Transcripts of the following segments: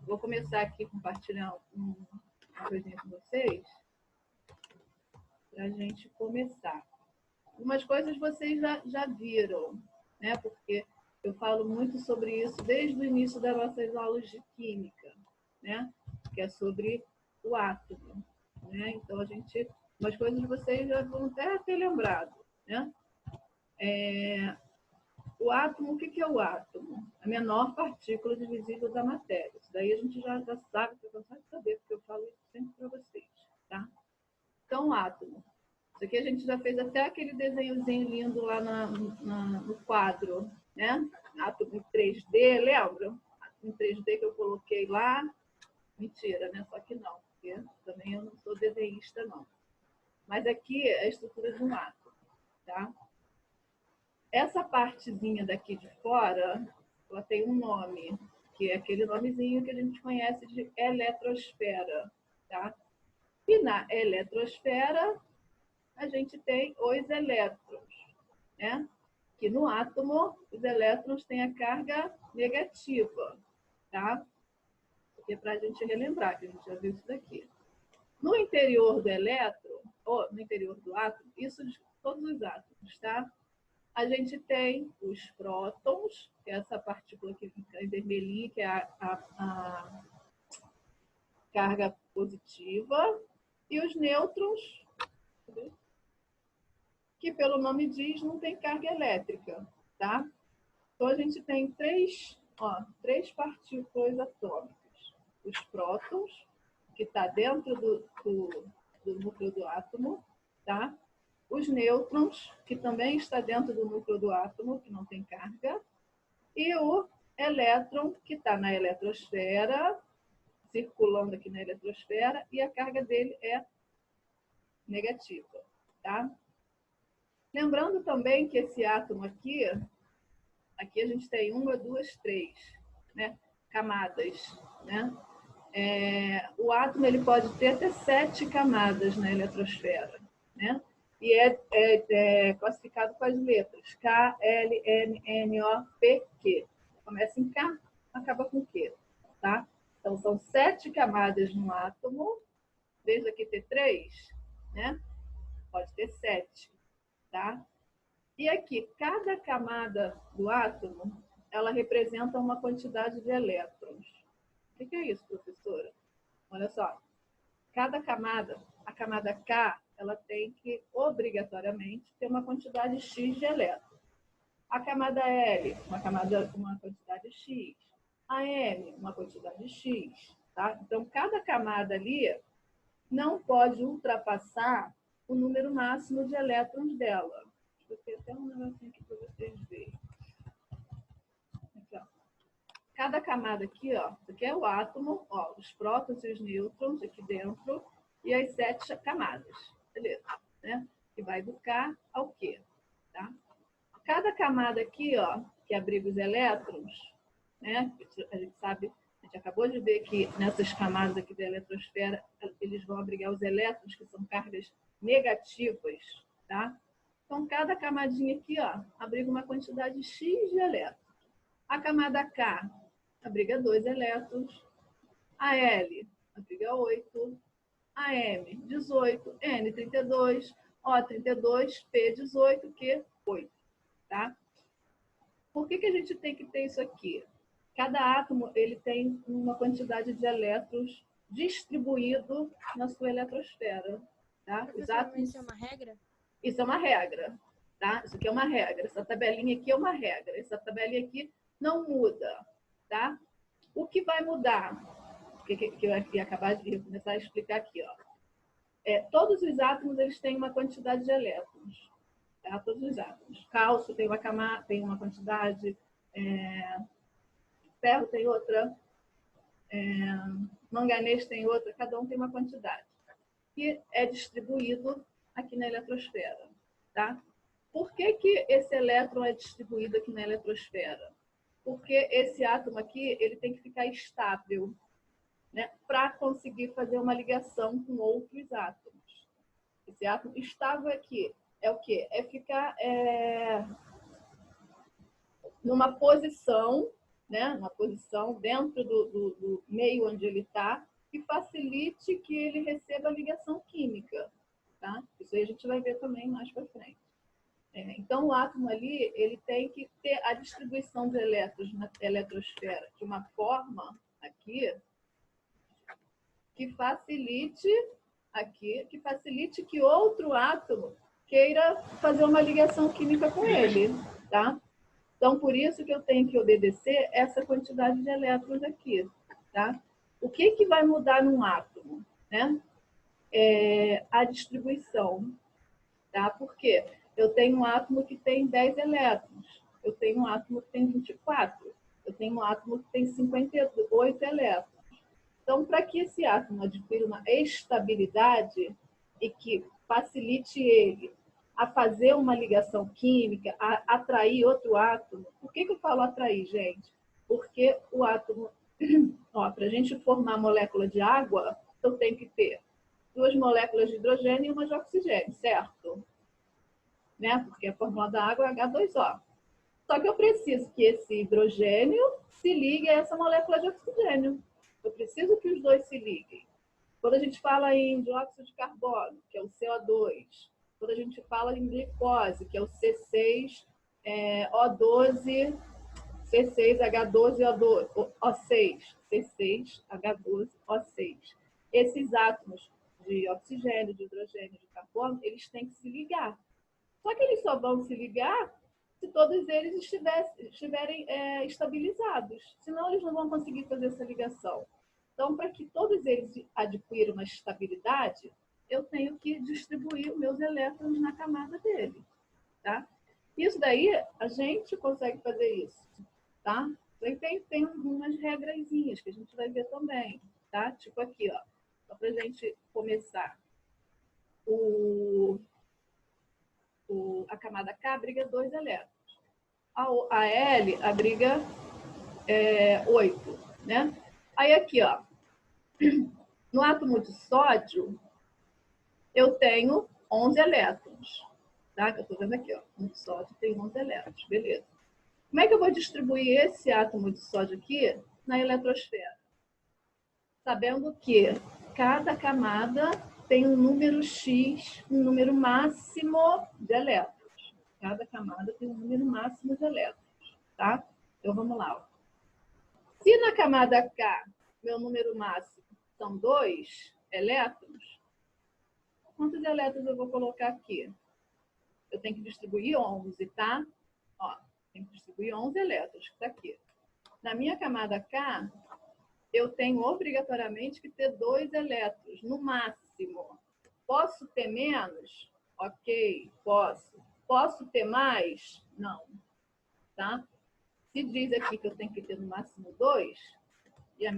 vou começar aqui a compartilhar uma coisinha com vocês, para a gente começar. Algumas coisas vocês já viram, né? Porque eu falo muito sobre isso desde o início das nossas aulas de química, né? Que é sobre o átomo, né? Então, umas coisas vocês já vão até ter lembrado, né? O átomo, o que é o átomo? A menor partícula divisível da matéria. Isso daí a gente já sabe, você consegue saber, porque eu falo isso sempre para vocês, tá? Então, o átomo. Isso aqui a gente já fez até aquele desenhozinho lindo lá no quadro, né? Átomo em 3D, lembram? Átomo em 3D que eu coloquei lá. Mentira, né? Só que não, porque também eu não sou desenhista, não. Mas aqui é a estrutura de um átomo, tá? Essa partezinha daqui de fora, ela tem um nome, que é aquele nomezinho que a gente conhece de eletrosfera, tá? E na eletrosfera, a gente tem os elétrons, né? Que no átomo, os elétrons têm a carga negativa, tá? Porque é para a gente relembrar, que a gente já viu isso daqui. No interior do elétron, ou no interior do átomo, isso de todos os átomos, tá? A gente tem os prótons, que é essa partícula que fica em vermelhinho, que é a carga positiva, e os nêutrons, que pelo nome diz, não tem carga elétrica, tá? Então a gente tem três partículas atômicas. Os prótons, que está dentro do núcleo do átomo, tá? Os nêutrons, que também está dentro do núcleo do átomo, que não tem carga, e o elétron, que está na eletrosfera, circulando aqui na eletrosfera, e a carga dele é negativa, tá? Lembrando também que esse átomo aqui a gente tem 1, 2, 3, né? Camadas, né? O átomo ele pode ter até 7 camadas na eletrosfera, né? E é classificado com as letras K, L, M, N, O, P, Q. Começa em K, acaba com Q, tá? Então, são 7 camadas no átomo. Desde aqui ter 3, né? Pode ter 7, tá? E aqui, cada camada do átomo, ela representa uma quantidade de elétrons. O que é isso, professora? Olha só, cada camada, a camada K, ela tem que, obrigatoriamente, ter uma quantidade X de elétrons. A camada L, uma quantidade X. A M, uma quantidade X. Tá? Então, cada camada ali não pode ultrapassar o número máximo de elétrons dela. Deixa eu ter até um negocinho aqui para vocês verem. Aqui, ó. Cada camada aqui, ó, isso aqui é o átomo, ó, os prótons e os nêutrons aqui dentro, e as 7 camadas, beleza, né? Que vai do K ao Q, tá? Cada camada aqui, ó, que abriga os elétrons, né? A gente sabe, a gente acabou de ver que nessas camadas aqui da eletrosfera, eles vão abrigar os elétrons, que são cargas negativas, tá? Então, cada camadinha aqui, ó, abriga uma quantidade X de elétrons. A camada K abriga 2 elétrons, a L abriga 8, a M 18, N 32, O 32, P 18, Q 8, tá? Por que a gente tem que ter isso aqui? Cada átomo ele tem uma quantidade de elétrons distribuído na sua eletrosfera, tá? Os átomos... Isso é uma regra? Isso é uma regra, tá? Isso aqui é uma regra. Essa tabelinha aqui é uma regra. Essa tabelinha aqui não muda, tá? O que vai mudar, que eu ia acabar de começar a explicar aqui, ó. Todos os átomos eles têm uma quantidade de elétrons, tá? Todos os átomos. Cálcio tem uma quantidade, ferro tem outra, manganês tem outra, cada um tem uma quantidade. Que é distribuído aqui na eletrosfera, tá? Por que esse elétron é distribuído aqui na eletrosfera? Porque esse átomo aqui, ele tem que ficar estável, né, para conseguir fazer uma ligação com outros átomos. Esse átomo estável aqui é o quê? É ficar numa posição né, na posição dentro do meio onde ele está, que facilite que ele receba a ligação química. Tá? Isso aí a gente vai ver também mais para frente. Então, o átomo ali, ele tem que ter a distribuição de elétrons na eletrosfera de uma forma aqui que facilite que outro átomo queira fazer uma ligação química com ele, tá? Então, por isso que eu tenho que obedecer essa quantidade de elétrons aqui, tá? O que vai mudar num átomo, né? A distribuição, tá? Por quê? Eu tenho um átomo que tem 10 elétrons, eu tenho um átomo que tem 24, eu tenho um átomo que tem 58 elétrons. Então, para que esse átomo adquira uma estabilidade e que facilite ele a fazer uma ligação química, a atrair outro átomo. Por que eu falo atrair, gente? Porque o átomo, para a gente formar molécula de água, eu tenho que ter 2 moléculas de hidrogênio e uma de oxigênio, certo? Né? Porque a fórmula da água é H2O. Só que eu preciso que esse hidrogênio se ligue a essa molécula de oxigênio. Eu preciso que os dois se liguem. Quando a gente fala em dióxido de carbono, que é o CO2, quando a gente fala em glicose, que é o C6, O12, C6H12O6, C6H12O6. Esses átomos de oxigênio, de hidrogênio, de carbono, eles têm que se ligar. Só que eles só vão se ligar se todos eles estiverem estabilizados. Senão, eles não vão conseguir fazer essa ligação. Então, para que todos eles adquiram uma estabilidade, eu tenho que distribuir os meus elétrons na camada dele. Tá? Isso daí, a gente consegue fazer isso. Tá? Tem algumas regrazinhas que a gente vai ver também. Tá? Tipo aqui, ó. Só para a gente começar. A camada K abriga 2 elétrons. A L abriga 8. Né? Aí aqui, ó, no átomo de sódio, eu tenho 11 elétrons. Tá? Eu estou vendo aqui, ó, no sódio tem 11 elétrons. Beleza. Como é que eu vou distribuir esse átomo de sódio aqui na eletrosfera? Sabendo que cada camada tem um número X, um número máximo de elétrons. Cada camada tem um número máximo de elétrons. Tá? Então, vamos lá. Ó. Se na camada K, meu número máximo são 2 elétrons, quantos elétrons eu vou colocar aqui? Eu tenho que distribuir 11, tá? Ó, tem que distribuir 11 elétrons, que está aqui. Na minha camada K, eu tenho obrigatoriamente que ter 2 elétrons, no máximo. Posso ter menos? Ok, posso. Posso ter mais? Não. Tá? Se diz aqui que eu tenho que ter no máximo 2, e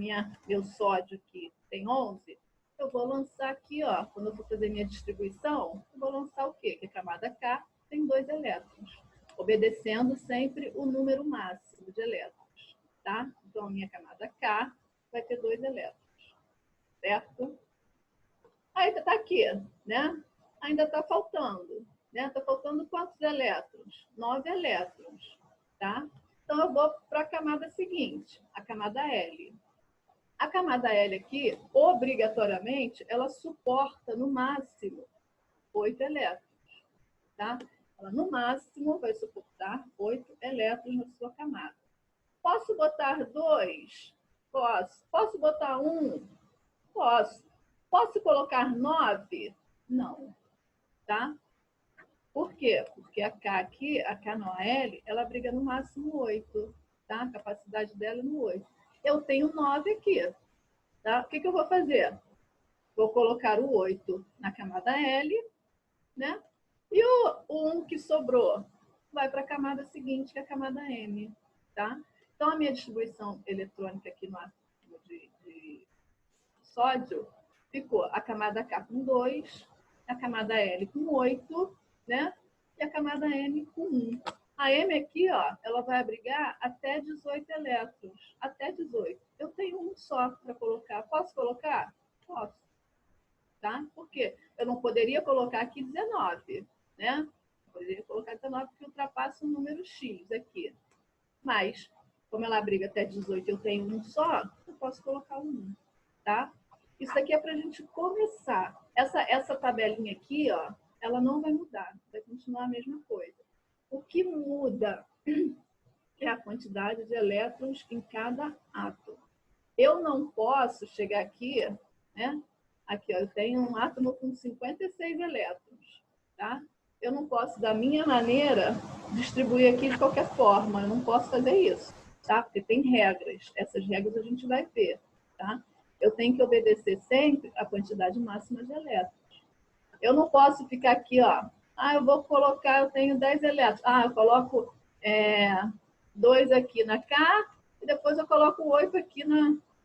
meu sódio aqui tem 11, eu vou lançar aqui, ó, quando eu for fazer minha distribuição, eu vou lançar o quê? Que a camada K tem 2 elétrons, obedecendo sempre o número máximo de elétrons, tá? Então, a minha camada K vai ter 2 elétrons, certo? Aí tá aqui, né? Ainda tá faltando, né? Tá faltando quantos elétrons? 9 elétrons, tá? Então, eu vou para a camada seguinte, a camada L. A camada L aqui, obrigatoriamente, ela suporta no máximo 8 elétrons, tá? Ela no máximo vai suportar 8 elétrons na sua camada. Posso botar 2? Posso. Posso botar 1? Posso. Posso colocar 9? Não, tá? Por quê? Porque a K aqui, a K não, a L, ela abriga no máximo 8, tá? A capacidade dela é no 8. Eu tenho 9 aqui. Tá? O que eu vou fazer? Vou colocar o 8 na camada L, né? E o 1 que sobrou vai para a camada seguinte, que é a camada M. Tá? Então, a minha distribuição eletrônica aqui no átomo de sódio ficou a camada K com 2, a camada L com 8, né? E a camada M com 1. A M aqui, ó, ela vai abrigar até 18 elétrons. Até 18. Eu tenho um só para colocar. Posso colocar? Posso. Tá? Por quê? Eu não poderia colocar aqui 19, né? Eu poderia colocar 19 porque ultrapassa o número X aqui. Mas como ela abriga até 18, eu tenho um só, eu posso colocar um, tá? Isso aqui é para a gente começar. Essa tabelinha aqui, ó, ela não vai mudar, vai continuar a mesma coisa. O que muda é a quantidade de elétrons em cada átomo. Eu não posso chegar aqui, né? Aqui, ó, eu tenho um átomo com 56 elétrons, tá? Eu não posso, da minha maneira, distribuir aqui de qualquer forma. Eu não posso fazer isso, tá? Porque tem regras. Essas regras a gente vai ver, tá? Eu tenho que obedecer sempre a quantidade máxima de elétrons. Eu não posso ficar aqui, ó. Ah, eu vou colocar, eu tenho 10 elétrons. Ah, eu coloco 2 aqui na K e depois eu coloco 8 aqui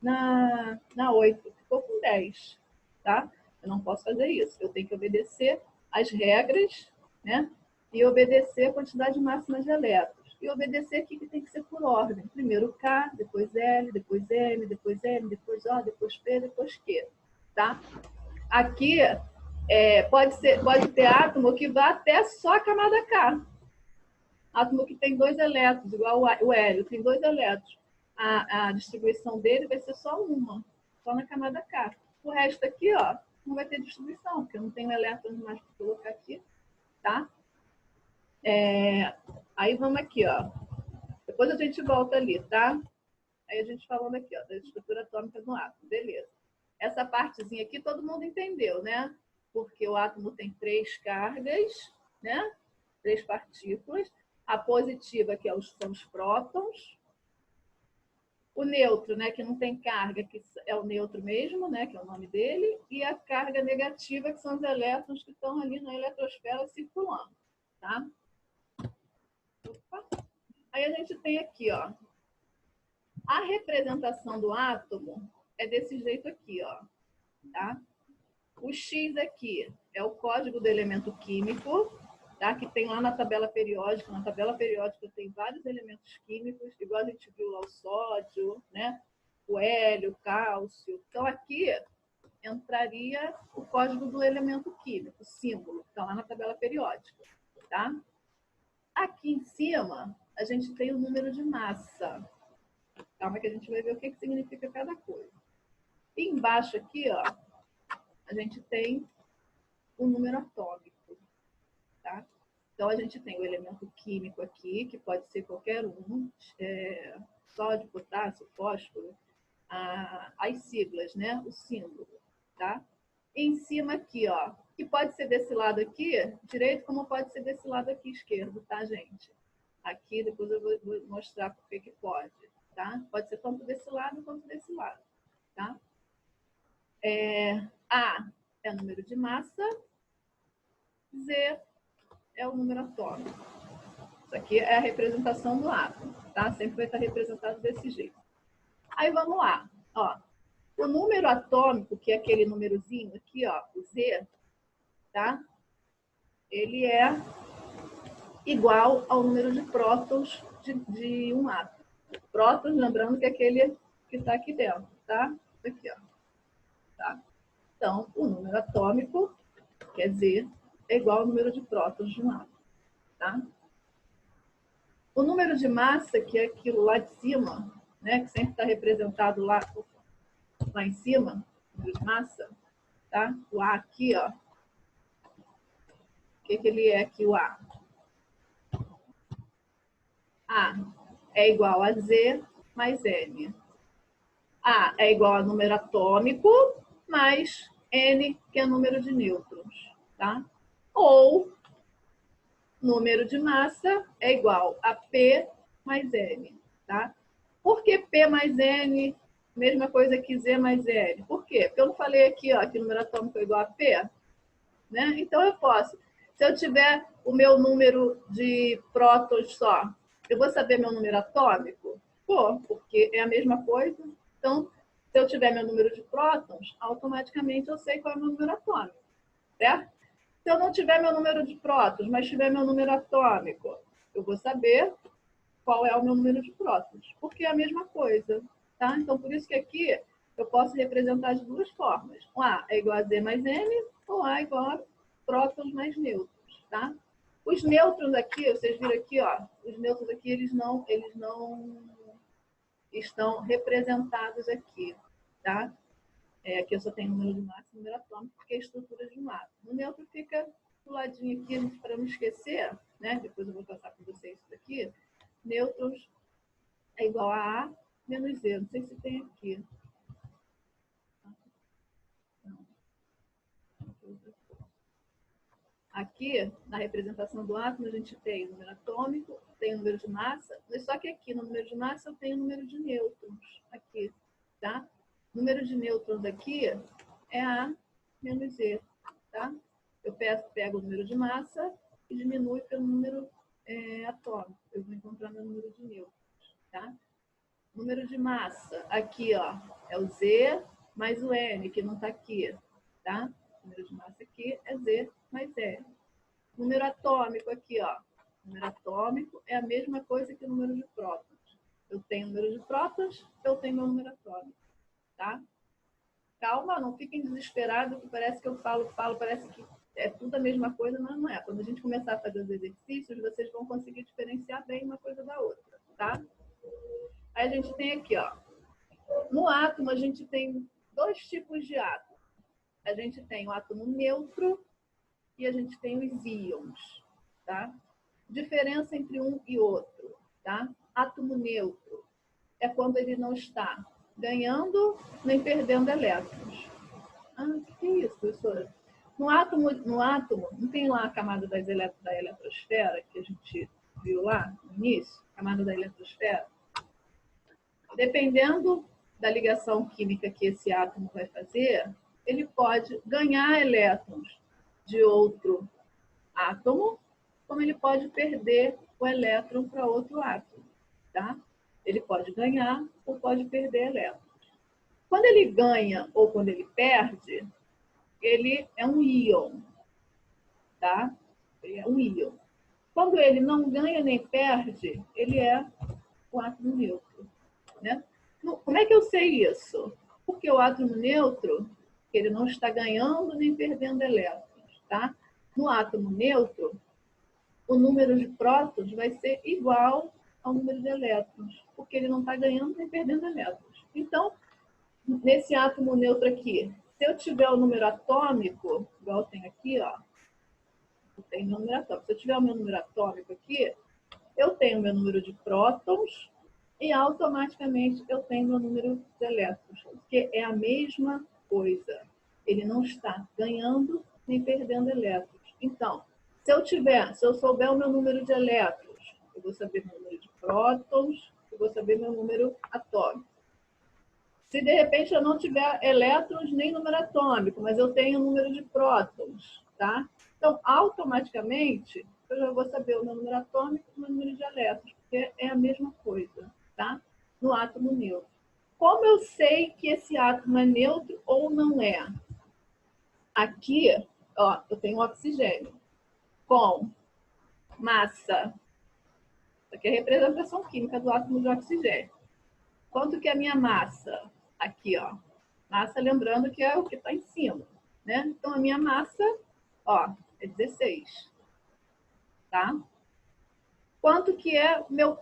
na 8. Ficou com 10, tá? Eu não posso fazer isso. Eu tenho que obedecer as regras, né? E obedecer a quantidade máxima de elétrons. E obedecer aqui que tem que ser por ordem. Primeiro K, depois L, depois M, depois N, depois O, depois P, depois Q, tá? Aqui pode ter átomo que vá até só a camada K. Átomo que tem 2 elétrons, igual o hélio, tem 2 elétrons. A distribuição dele vai ser só uma, só na camada K. O resto aqui, ó, não vai ter distribuição, porque eu não tenho elétrons mais para colocar aqui, tá? Aí vamos aqui, ó. Depois a gente volta ali, tá? Aí a gente falando aqui, ó, da estrutura atômica do átomo, beleza. Essa partezinha aqui todo mundo entendeu, né? Porque o átomo tem 3 cargas, né? 3 partículas. A positiva, que são os prótons. O neutro, né, que não tem carga, que é o neutro mesmo, né, que é o nome dele. E a carga negativa, que são os elétrons que estão ali na eletrosfera circulando, tá? Opa. Aí a gente tem aqui, ó. A representação do átomo é desse jeito aqui, ó. Tá? O X aqui é o código do elemento químico, tá? Que tem lá na tabela periódica. Na tabela periódica tem vários elementos químicos, igual a gente viu lá o sódio, né? O hélio, o cálcio. Então aqui entraria o código do elemento químico, o símbolo, que está lá na tabela periódica. Tá? Aqui em cima, a gente tem o número de massa. Calma que a gente vai ver o que significa cada coisa. E embaixo aqui, ó, a gente tem o número atômico, tá? Então, a gente tem o elemento químico aqui, que pode ser qualquer um, sódio, potássio, fósforo, as siglas, né? O símbolo, tá? E em cima aqui, ó, que pode ser desse lado aqui, direito, como pode ser desse lado aqui, esquerdo, tá, gente? Aqui, depois eu vou mostrar por que pode, tá? Pode ser tanto desse lado quanto desse lado, tá? A é o número de massa, Z é o número atômico. Isso aqui é a representação do átomo, tá? Sempre vai estar representado desse jeito. Aí vamos lá, ó. O número atômico, que é aquele númerozinho aqui, ó, o Z, tá? Ele é igual ao número de prótons de um átomo. Prótons, lembrando que é aquele que está aqui dentro, tá? Isso aqui, ó. Tá? Então, o número atômico, quer dizer, é igual ao número de prótons de um átomo. Tá? O número de massa, que é aquilo lá de cima, né, que sempre está representado lá em cima, número de massa, tá? O A aqui, ó. O que ele é aqui, o A? A é igual a Z mais N. A é igual a número atômico mais N, que é o número de nêutrons, tá? Ou número de massa é igual a P mais N, tá? Por que P mais N, mesma coisa que Z mais N? Por quê? Porque eu não falei aqui, ó, que o número atômico é igual a P, né? Então eu posso, se eu tiver o meu número de prótons só, eu vou saber meu número atômico? Pô, porque é a mesma coisa. Então, se eu tiver meu número de prótons, automaticamente eu sei qual é o meu número atômico, certo? Se eu não tiver meu número de prótons, mas tiver meu número atômico, eu vou saber qual é o meu número de prótons, porque é a mesma coisa, tá? Então, por isso que aqui eu posso representar de duas formas. O A é igual a Z mais N, ou A é igual a prótons mais nêutrons, tá? Os nêutrons aqui, vocês viram aqui, ó, os nêutrons aqui, eles não estão representados aqui, tá? Aqui eu só tenho número de massa e número atômico, porque é a estrutura de um átomo. O neutro fica do ladinho aqui, para não esquecer, né? Depois eu vou passar para vocês isso daqui. Nêutrons é igual a A menos Z. Não sei se tem aqui. Aqui, na representação do átomo, a gente tem o número atômico, tem o número de massa, mas só que aqui no número de massa eu tenho o número de nêutrons, aqui, tá? O número de nêutrons aqui é A menos Z, tá? Eu pego o número de massa e diminui pelo número atômico. Eu vou encontrar meu número de nêutrons, tá? Número de massa, aqui, ó, é o Z mais o N, que não está aqui, tá? O número de massa aqui é Z mais N. Número atômico aqui, ó. Número atômico é a mesma coisa que o número de prótons. Eu tenho o número de prótons, eu tenho meu número atômico, tá? Calma, não fiquem desesperados, que parece que eu falo, parece que é tudo a mesma coisa, mas não é. Quando a gente começar a fazer os exercícios, vocês vão conseguir diferenciar bem uma coisa da outra, tá? Aí a gente tem aqui, ó. No átomo, a gente tem dois tipos de átomo. A gente tem o átomo neutro e a gente tem os íons, tá? Diferença entre um e outro, tá? Átomo neutro é quando ele não está ganhando nem perdendo elétrons. Ah, o que é isso, professora? No átomo, não tem lá a camada da eletrosfera, que a gente viu lá no início? Camada da eletrosfera? Dependendo da ligação química que esse átomo vai fazer, ele pode ganhar elétrons de outro átomo, como ele pode perder o elétron para outro átomo, tá? Ele pode ganhar ou pode perder elétrons. Quando ele ganha ou quando ele perde, ele é um íon, tá? Ele é um íon. Quando ele não ganha nem perde, ele é um átomo neutro, né? Como é que eu sei isso? Porque o átomo neutro, ele não está ganhando nem perdendo elétrons, tá? No átomo neutro, o número de prótons vai ser igual ao número de elétrons, porque ele não está ganhando nem perdendo elétrons. Então, nesse átomo neutro aqui, se eu tiver o número atômico, igual tem aqui, ó, eu tenho meu número atômico. Se eu tiver o meu número atômico aqui, eu tenho meu número de prótons e automaticamente eu tenho meu número de elétrons, porque é a mesma coisa. Ele não está ganhando nem perdendo elétrons. Então, se eu souber o meu número de elétrons, eu vou saber meu número de prótons, eu vou saber meu número atômico. Se de repente eu não tiver elétrons nem número atômico, mas eu tenho o número de prótons, tá? Então, automaticamente, eu já vou saber o meu número atômico e o meu número de elétrons, porque é a mesma coisa, tá? No átomo neutro. Como eu sei que esse átomo é neutro ou não é? Aqui, ó, eu tenho oxigênio com massa. Isso aqui é a representação química do átomo de oxigênio. Quanto que é a minha massa? Aqui, ó. Massa, lembrando que é o que está em cima, né? Então, a minha massa, ó, é 16, tá? Quanto que é meu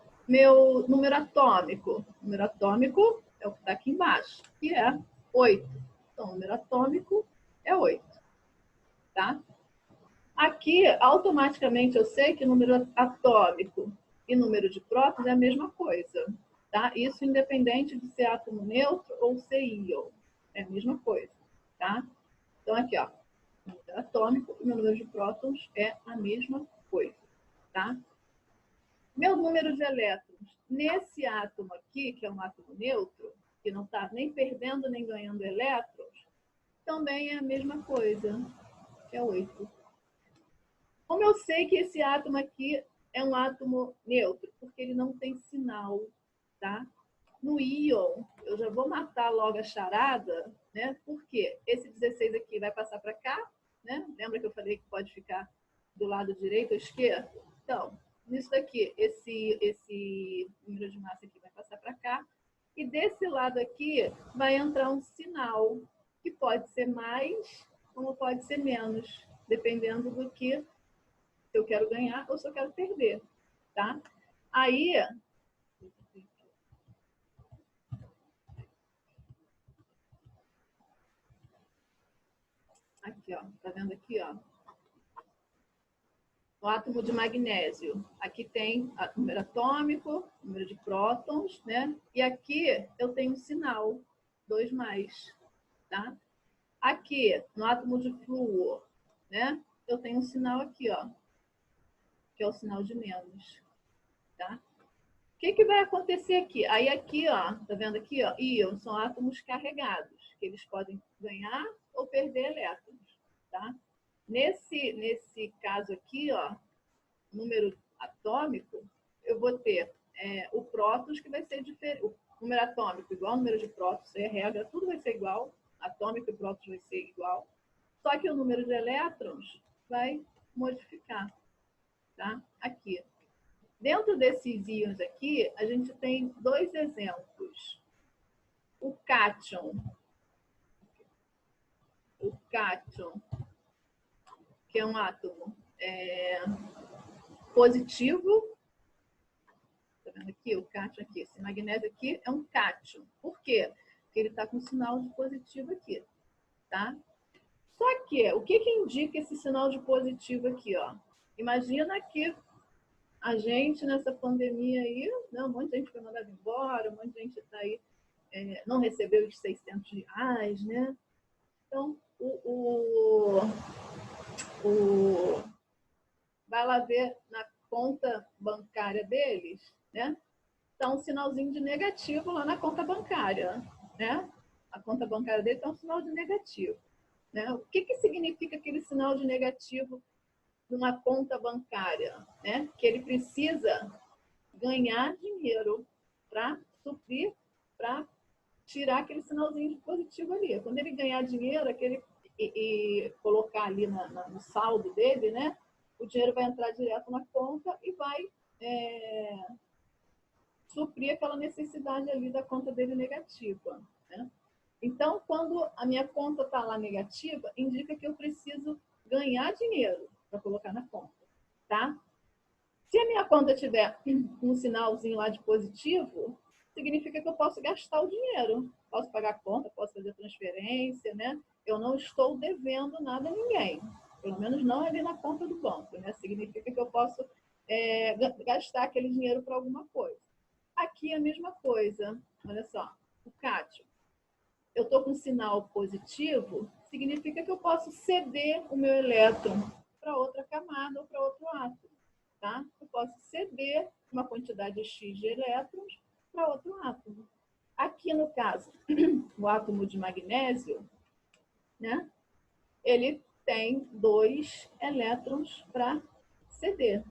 número atômico? O número atômico é o que está aqui embaixo, que é 8. Então, o número atômico é 8, tá? Aqui, automaticamente, eu sei que número atômico e número de prótons é a mesma coisa, tá? Isso independente de ser átomo neutro ou ser íon. É a mesma coisa, tá? Então, aqui, ó, o número atômico e o número de prótons é a mesma coisa, tá? Meu número de elétrons nesse átomo aqui, que é um átomo neutro, que não está nem perdendo nem ganhando elétrons, também é a mesma coisa, que é 8. Como eu sei que esse átomo aqui é um átomo neutro? Porque ele não tem sinal, tá? No íon, eu já vou matar logo a charada, né? Porque esse 16 aqui vai passar para cá, né? Lembra que eu falei que pode ficar do lado direito ou esquerdo? Então, nisso daqui, esse número de massa aqui vai passar para cá. E desse lado aqui vai entrar um sinal, que pode ser mais, como pode ser menos, dependendo do que se eu quero ganhar ou se eu quero perder, tá? Aí, Aqui, ó. Tá vendo aqui, ó? O átomo de magnésio. Aqui tem o número atômico, número de prótons, né? E aqui eu tenho um sinal, 2+, tá? Aqui, no átomo de flúor, né? Eu tenho um sinal aqui, ó, que é o sinal de menos, tá? O que vai acontecer aqui? Aí aqui, ó, tá vendo aqui, ó? Íons são átomos carregados, que eles podem ganhar ou perder elétrons, tá? Nesse caso aqui, ó, número atômico, eu vou ter o prótons, que vai ser diferente. O número atômico igual ao número de prótons, é regra, tudo vai ser igual. Atômico e prótons vai ser igual. Só que o número de elétrons vai modificar, tá? Aqui. Dentro desses íons aqui, a gente tem 2 exemplos. O cátion, que é um átomo positivo. Tá vendo aqui? O cátion aqui. Esse magnésio aqui é um cátion. Por quê? Porque ele está com sinal de positivo aqui, tá? Só que, o que indica esse sinal de positivo aqui, ó? Imagina que a gente, nessa pandemia aí, né, um monte de gente foi mandada embora, um monte de gente está aí, não recebeu os R$600, né? Então, vai lá ver na conta bancária deles, né? Está um sinalzinho de negativo lá na conta bancária, né? A conta bancária dele está um sinal de negativo, né? O que significa aquele sinal de negativo numa conta bancária, né? Que ele precisa ganhar dinheiro para suprir, para tirar aquele sinalzinho de positivo ali. Quando ele ganhar dinheiro, e colocar ali no saldo dele, né? O dinheiro vai entrar direto na conta e vai suprir aquela necessidade ali da conta dele negativa, né? Então, quando a minha conta está lá negativa, indica que eu preciso ganhar dinheiro para colocar na conta, tá? Se a minha conta tiver um sinalzinho lá de positivo, significa que eu posso gastar o dinheiro. Posso pagar a conta, posso fazer transferência, né? Eu não estou devendo nada a ninguém. Pelo menos não ali na conta do banco, né? Significa que eu posso gastar aquele dinheiro para alguma coisa. Aqui é a mesma coisa. Olha só, o cátion. Eu estou com sinal positivo, significa que eu posso ceder o meu elétron para outra camada ou para outro átomo. Tá? Eu posso ceder uma quantidade X de elétrons para outro átomo. Aqui, no caso, o átomo de magnésio, né? Ele tem 2 elétrons para ceder,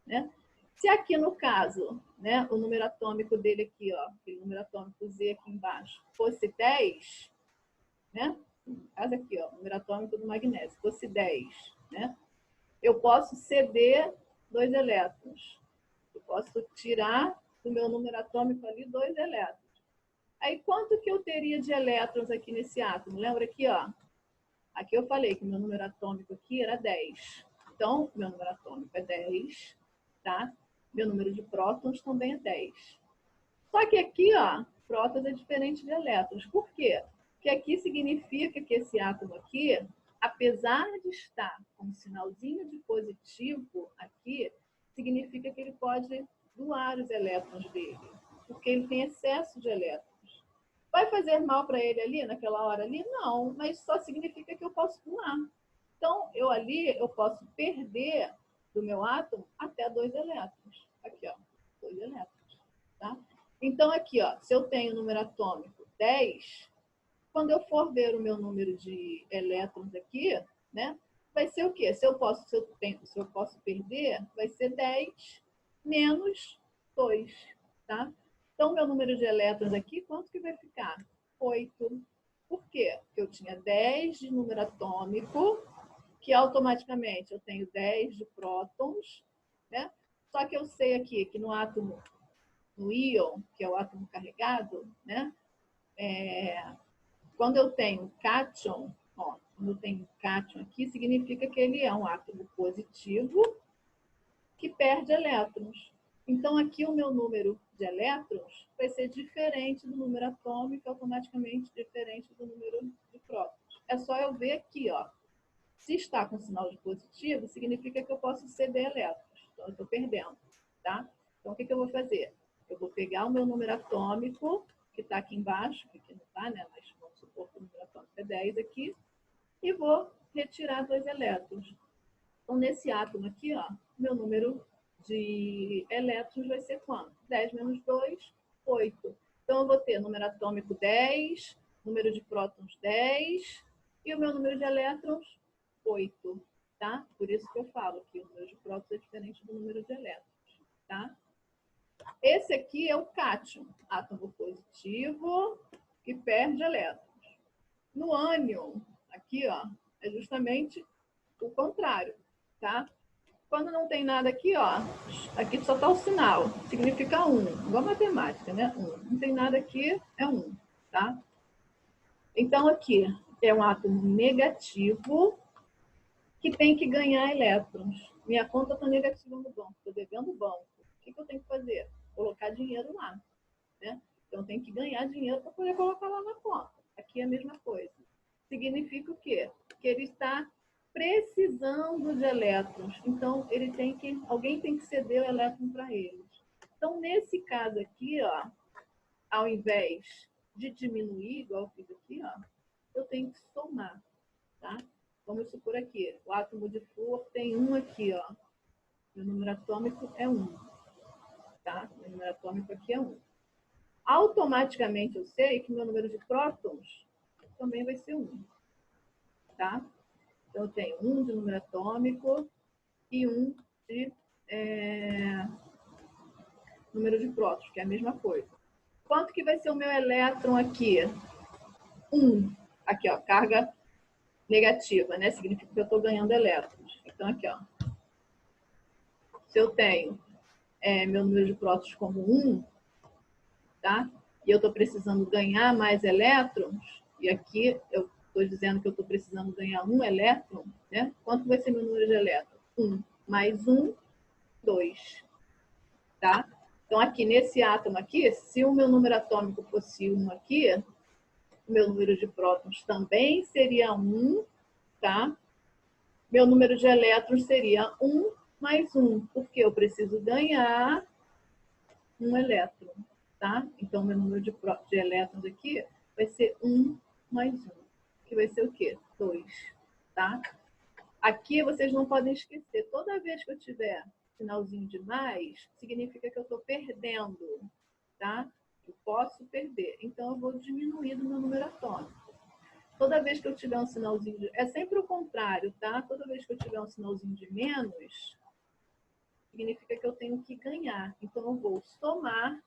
né? Se aqui no caso, né, o número atômico dele aqui, ó, aquele número atômico Z aqui embaixo, fosse 10, né? No caso aqui, ó, o número atômico do magnésio, fosse 10, né? Eu posso ceder 2 elétrons. Eu posso tirar do meu número atômico ali 2 elétrons. Aí, quanto que eu teria de elétrons aqui nesse átomo? Lembra aqui, ó? Aqui eu falei que meu número atômico aqui era 10. Então, meu número atômico é 10, tá? Meu número de prótons também é 10. Só que aqui, ó, prótons é diferente de elétrons. Por quê? Porque aqui significa que esse átomo aqui, apesar de estar com um sinalzinho de positivo aqui, significa que ele pode doar os elétrons dele, porque ele tem excesso de elétrons. Vai fazer mal para ele ali, naquela hora ali? Não, mas só significa que eu posso doar. Então, eu posso perder do meu átomo até 2 elétrons. Aqui, ó, 2 elétrons, tá? Então, aqui, ó, se eu tenho o número atômico 10, quando eu for ver o meu número de elétrons aqui, né, vai ser o quê? Se eu posso perder, vai ser 10 menos 2, tá? Então, meu número de elétrons aqui, quanto que vai ficar? 8. Por quê? Porque eu tinha 10 de número atômico, que automaticamente eu tenho 10 de prótons, né? Só que eu sei aqui que no átomo, no íon, que é o átomo carregado, né? Quando eu tenho cátion, ó, quando eu tenho cátion aqui, significa que ele é um átomo positivo que perde elétrons. Então, aqui o meu número de elétrons vai ser diferente do número atômico, automaticamente diferente do número de prótons. É só eu ver aqui, ó. Se está com sinal de positivo, significa que eu posso ceder elétrons. Então, eu estou perdendo, tá? Então, o que eu vou fazer? Eu vou pegar o meu número atômico, que está aqui embaixo, que aqui não está, né? Mas vamos supor que o número atômico é 10 aqui, e vou retirar 2 elétrons. Então, nesse átomo aqui, ó, meu número de elétrons vai ser quanto? 10 menos 2, 8. Então, eu vou ter número atômico 10, número de prótons 10, e o meu número de elétrons, 8. Tá? Por isso que eu falo que o número de prótons é diferente do número de elétrons. Tá? Esse aqui é o cátion, átomo positivo que perde elétrons. No ânion, aqui, ó, é justamente o contrário, tá? Quando não tem nada aqui, ó, aqui só tá o sinal, significa 1, igual matemática, né? 1. Não tem nada aqui, é 1, tá? Então, aqui é um átomo negativo que tem que ganhar elétrons. Minha conta está negativa no banco, estou devendo o banco. O que eu tenho que fazer? Colocar dinheiro lá, né? Então, tem que ganhar dinheiro para poder colocar lá na conta. Aqui é a mesma coisa. Significa o quê? Que ele está precisando de elétrons. Então, alguém tem que ceder o elétron para eles. Então, nesse caso aqui, ó, ao invés de diminuir, igual eu fiz aqui, ó, eu tenho que somar, tá? Vamos supor aqui, o átomo de flúor tem 1 aqui, ó. Meu número atômico é 1, tá? Meu número atômico aqui é 1. Automaticamente eu sei que meu número de prótons também vai ser 1, tá? Então, eu tenho 1 de número atômico e 1 de número de prótons, que é a mesma coisa. Quanto que vai ser o meu elétron aqui? 1. Aqui, ó, carga negativa, né? Significa que eu estou ganhando elétrons. Então, aqui, ó. Se eu tenho meu número de prótons como 1, tá? E eu estou precisando ganhar mais elétrons, e aqui eu estou dizendo que eu estou precisando ganhar 1 elétron, né? Quanto vai ser meu número de elétrons? 1 mais 1, 2, tá? Então, aqui nesse átomo aqui, se o meu número atômico fosse 1 aqui, o meu número de prótons também seria 1, tá? Meu número de elétrons seria 1 mais 1, porque eu preciso ganhar 1 elétron, tá? Então, meu número de elétrons aqui vai ser 1 mais 1, que vai ser o quê? 2, tá? Aqui vocês não podem esquecer, toda vez que eu tiver sinalzinho de mais, significa que eu estou perdendo, tá? Eu posso perder. Então, eu vou diminuir do meu número atômico. Toda vez que eu tiver um sinalzinho de... É sempre o contrário, tá? Toda vez que eu tiver um sinalzinho de menos, significa que eu tenho que ganhar. Então, eu vou somar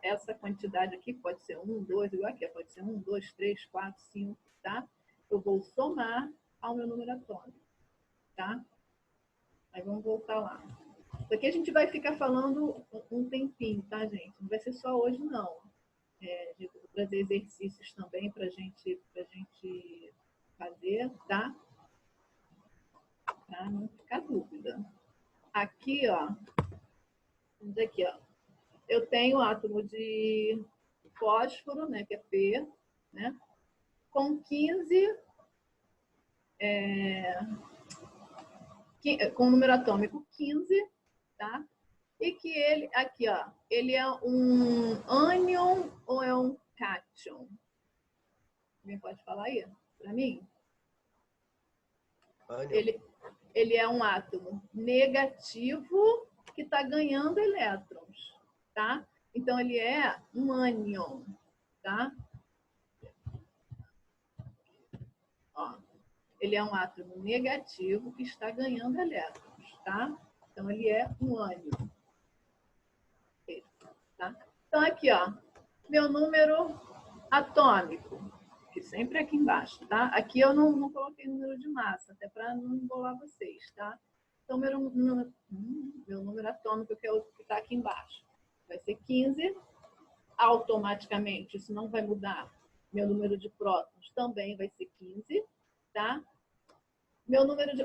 essa quantidade aqui, pode ser 1, 2, igual aqui, pode ser 1, 2, 3, 4, 5, tá? Eu vou somar ao meu número atômico, tá? Aí vamos voltar lá. Isso aqui a gente vai ficar falando um tempinho, tá, gente? Não vai ser só hoje, não. Eu vou trazer exercícios também pra gente fazer, tá? Pra não ficar dúvida. Aqui, ó. Vamos dizer aqui, ó. Eu tenho o átomo de fósforo, né? Que é P, né? Com 15... com o número atômico 15, tá? E que ele, aqui, ó, ele é um ânion ou é um cátion? Alguém pode falar aí para mim? Ele é um átomo negativo que está ganhando elétrons, tá? Então, ele é um ânion, tá? Ó, ele é um átomo negativo que está ganhando elétrons, tá? Então, ele é um ânion. Tá? Então, aqui, ó, meu número atômico, que sempre é aqui embaixo, tá? Aqui eu não coloquei número de massa, até para não embolar vocês, tá? Então, meu número atômico, que é o que está aqui embaixo, vai ser 15. Automaticamente, isso não vai mudar. Meu número de prótons também vai ser 15, tá?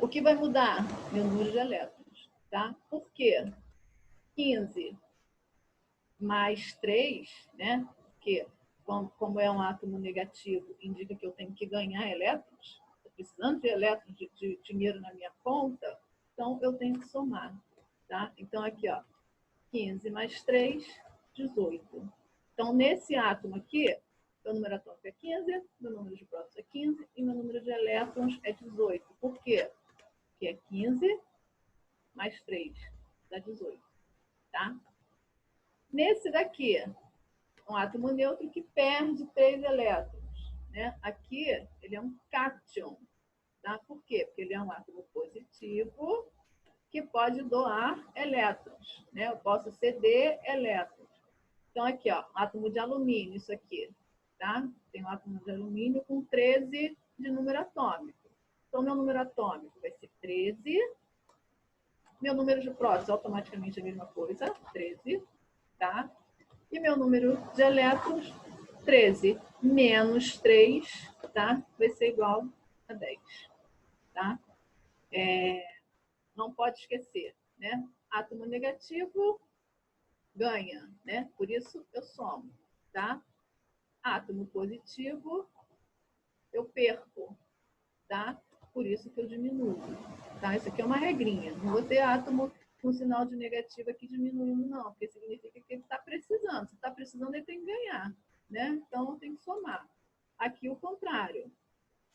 O que vai mudar? Meu número de elétrons, tá? Por quê? 15 mais 3, né? Porque como é um átomo negativo, indica que eu tenho que ganhar elétrons. Eu precisando de elétrons, de dinheiro na minha conta, então eu tenho que somar. Tá? Então, aqui, ó, 15 mais 3, 18. Então, nesse átomo aqui, meu número atômico é 15, meu número de prótons é 15 e meu número de elétrons é 18. Por quê? Porque é 15 mais 3 dá 18. Tá? Nesse daqui, um átomo neutro que perde 3 elétrons. Né? Aqui, ele é um cátion. Tá? Por quê? Porque ele é um átomo positivo que pode doar elétrons. Né? Eu posso ceder elétrons. Então, aqui, ó, átomo de alumínio, isso aqui. Tá? Tem um átomo de alumínio com 13 de número atômico. Então, meu número atômico vai ser 13. Meu número de prótons, automaticamente a mesma coisa, 13. Tá? E meu número de elétrons, 13 menos 3, tá? Vai ser igual a 10. Tá? Não pode esquecer, né? Átomo negativo ganha, né? Por isso eu somo, tá? Átomo positivo eu perco, tá? Por isso que eu diminuo, tá? Isso aqui é uma regrinha. Não vou ter átomo com sinal de negativo aqui diminuindo, não, porque significa que ele está precisando. Se está precisando, ele tem que ganhar, né? Então, tem que somar. Aqui, o contrário.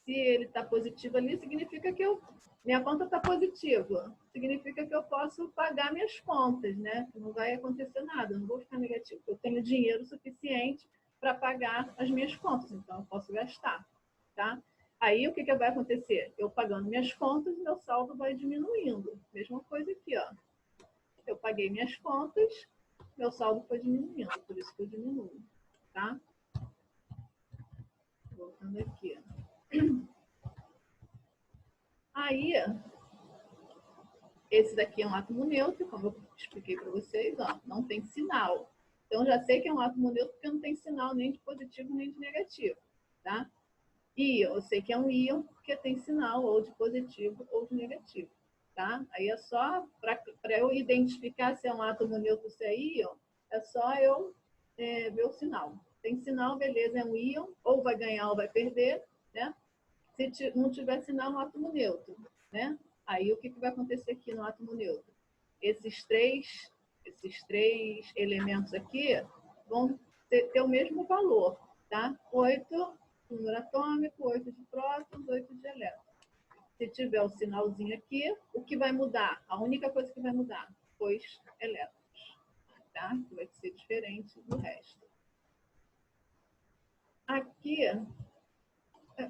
Se ele está positivo ali, significa que minha conta está positiva. Significa que eu posso pagar minhas contas, né? Não vai acontecer nada, não vou ficar negativo. Eu tenho dinheiro suficiente para pagar as minhas contas, então eu posso gastar, tá? Aí o que vai acontecer? Eu pagando minhas contas, meu saldo vai diminuindo. Mesma coisa aqui, ó. Eu paguei minhas contas, meu saldo foi diminuindo, por isso que eu diminuo, tá? Voltando aqui. Aí, esse daqui é um átomo neutro, como eu expliquei para vocês, ó, não tem sinal. Então, já sei que é um átomo neutro porque não tem sinal nem de positivo nem de negativo, tá? Íon, eu sei que é um íon porque tem sinal ou de positivo ou de negativo, tá? Aí é só, para eu identificar se é um átomo neutro ou se é íon, é só eu ver o sinal. Tem sinal, beleza, é um íon, ou vai ganhar ou vai perder, né? Se não tiver sinal, é um átomo neutro, né? Aí o que vai acontecer aqui no átomo neutro? Esses três elementos aqui vão ter o mesmo valor, tá? 8 número atômico, 8 de prótons, 8 de elétrons. Se tiver o sinalzinho aqui, o que vai mudar? A única coisa que vai mudar, os elétrons, tá? Que vai ser diferente do resto. Aqui,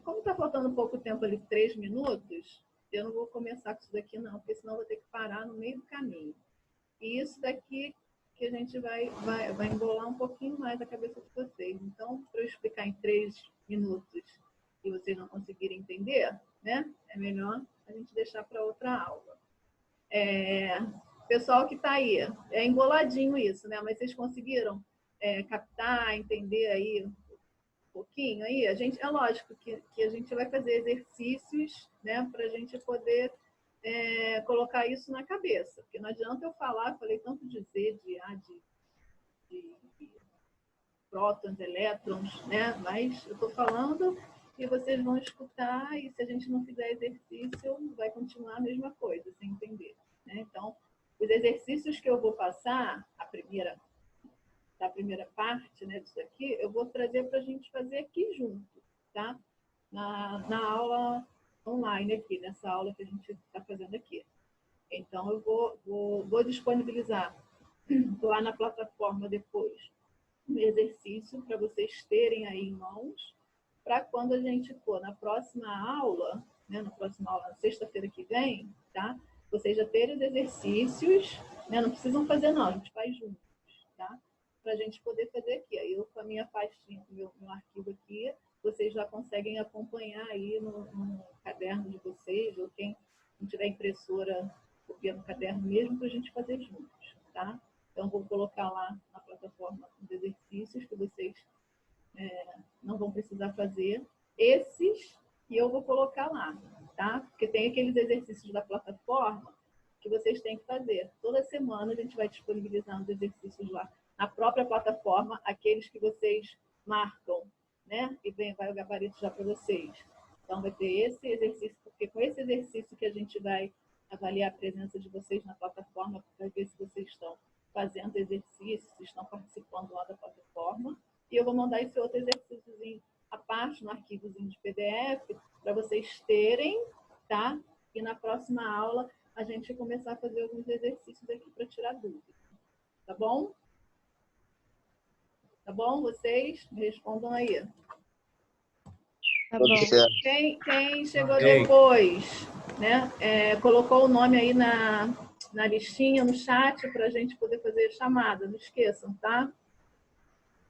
como está faltando pouco tempo ali, 3 minutos, eu não vou começar com isso daqui não, porque senão eu vou ter que parar no meio do caminho. E isso daqui que a gente vai embolar um pouquinho mais a cabeça de vocês. Então, para eu explicar em 3 minutos e vocês não conseguirem entender, né? É melhor a gente deixar para outra aula. Pessoal que está aí, é emboladinho isso, né? Mas vocês conseguiram captar, entender aí pouquinho aí? É lógico que a gente vai fazer exercícios, né, para a gente poder colocar isso na cabeça, porque não adianta eu falei tanto de Z, de prótons, elétrons, né, mas eu estou falando e vocês vão escutar e se a gente não fizer exercício, vai continuar a mesma coisa, sem entender, né? Então, os exercícios que eu vou passar, da primeira parte, né, disso aqui, eu vou trazer para a gente fazer aqui junto, tá? Na aula online aqui, nessa aula que a gente está fazendo aqui. Então, eu vou disponibilizar lá na plataforma depois um exercício para vocês terem aí em mãos, para quando a gente for na próxima aula, né, na próxima aula, sexta-feira que vem, tá? Vocês já terem os exercícios, né? Não precisam fazer não, a gente faz juntos, tá? Para a gente poder fazer aqui. Aí eu com a minha pastinha, com o meu arquivo aqui, vocês já conseguem acompanhar aí no caderno de vocês, ou quem não tiver impressora, copia no caderno mesmo, para a gente fazer juntos, tá? Então, vou colocar lá na plataforma os exercícios que vocês não vão precisar fazer. Esses que eu vou colocar lá, tá? Porque tem aqueles exercícios da plataforma que vocês têm que fazer. Toda semana a gente vai disponibilizar os exercícios lá na própria plataforma, aqueles que vocês marcam, né? E vai o gabarito já para vocês. Então, vai ter esse exercício, porque com esse exercício que a gente vai avaliar a presença de vocês na plataforma, para ver se vocês estão fazendo exercícios, se estão participando lá da plataforma. E eu vou mandar esse outro exercíciozinho à parte, no arquivozinho de PDF, para vocês terem, tá? E na próxima aula a gente começar a fazer alguns exercícios aqui para tirar dúvidas. Tá bom? Tá bom? Vocês me respondam aí. Tá bom. Quem chegou depois, né? Colocou o nome aí na listinha, no chat, para a gente poder fazer chamada. Não esqueçam, tá?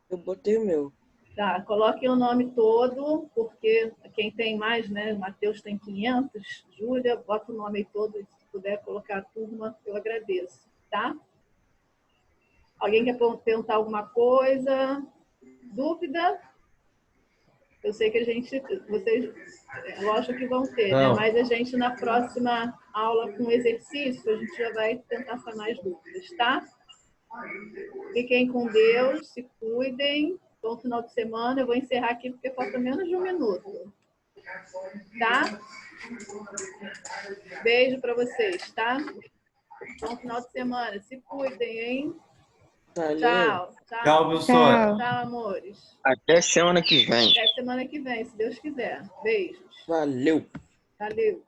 Eu botei o meu. Tá, coloquem o nome todo, porque quem tem mais, né? O Matheus tem 500. Júlia, bota o nome aí todo. Se puder colocar a turma, eu agradeço, tá? Alguém quer perguntar alguma coisa? Dúvida? Eu sei que vocês, lógico que vão ter, né? Mas a gente, na próxima aula com exercício, a gente já vai tentar sanar as dúvidas, tá? Fiquem com Deus, se cuidem. Bom final de semana. Eu vou encerrar aqui porque falta menos de 1 minuto. Tá? Beijo para vocês, tá? Bom final de semana. Se cuidem, hein? Valeu. Tchau. Tchau, professora. Tchau, amores. Até semana que vem. Até semana que vem, se Deus quiser. Beijos. Valeu. Valeu.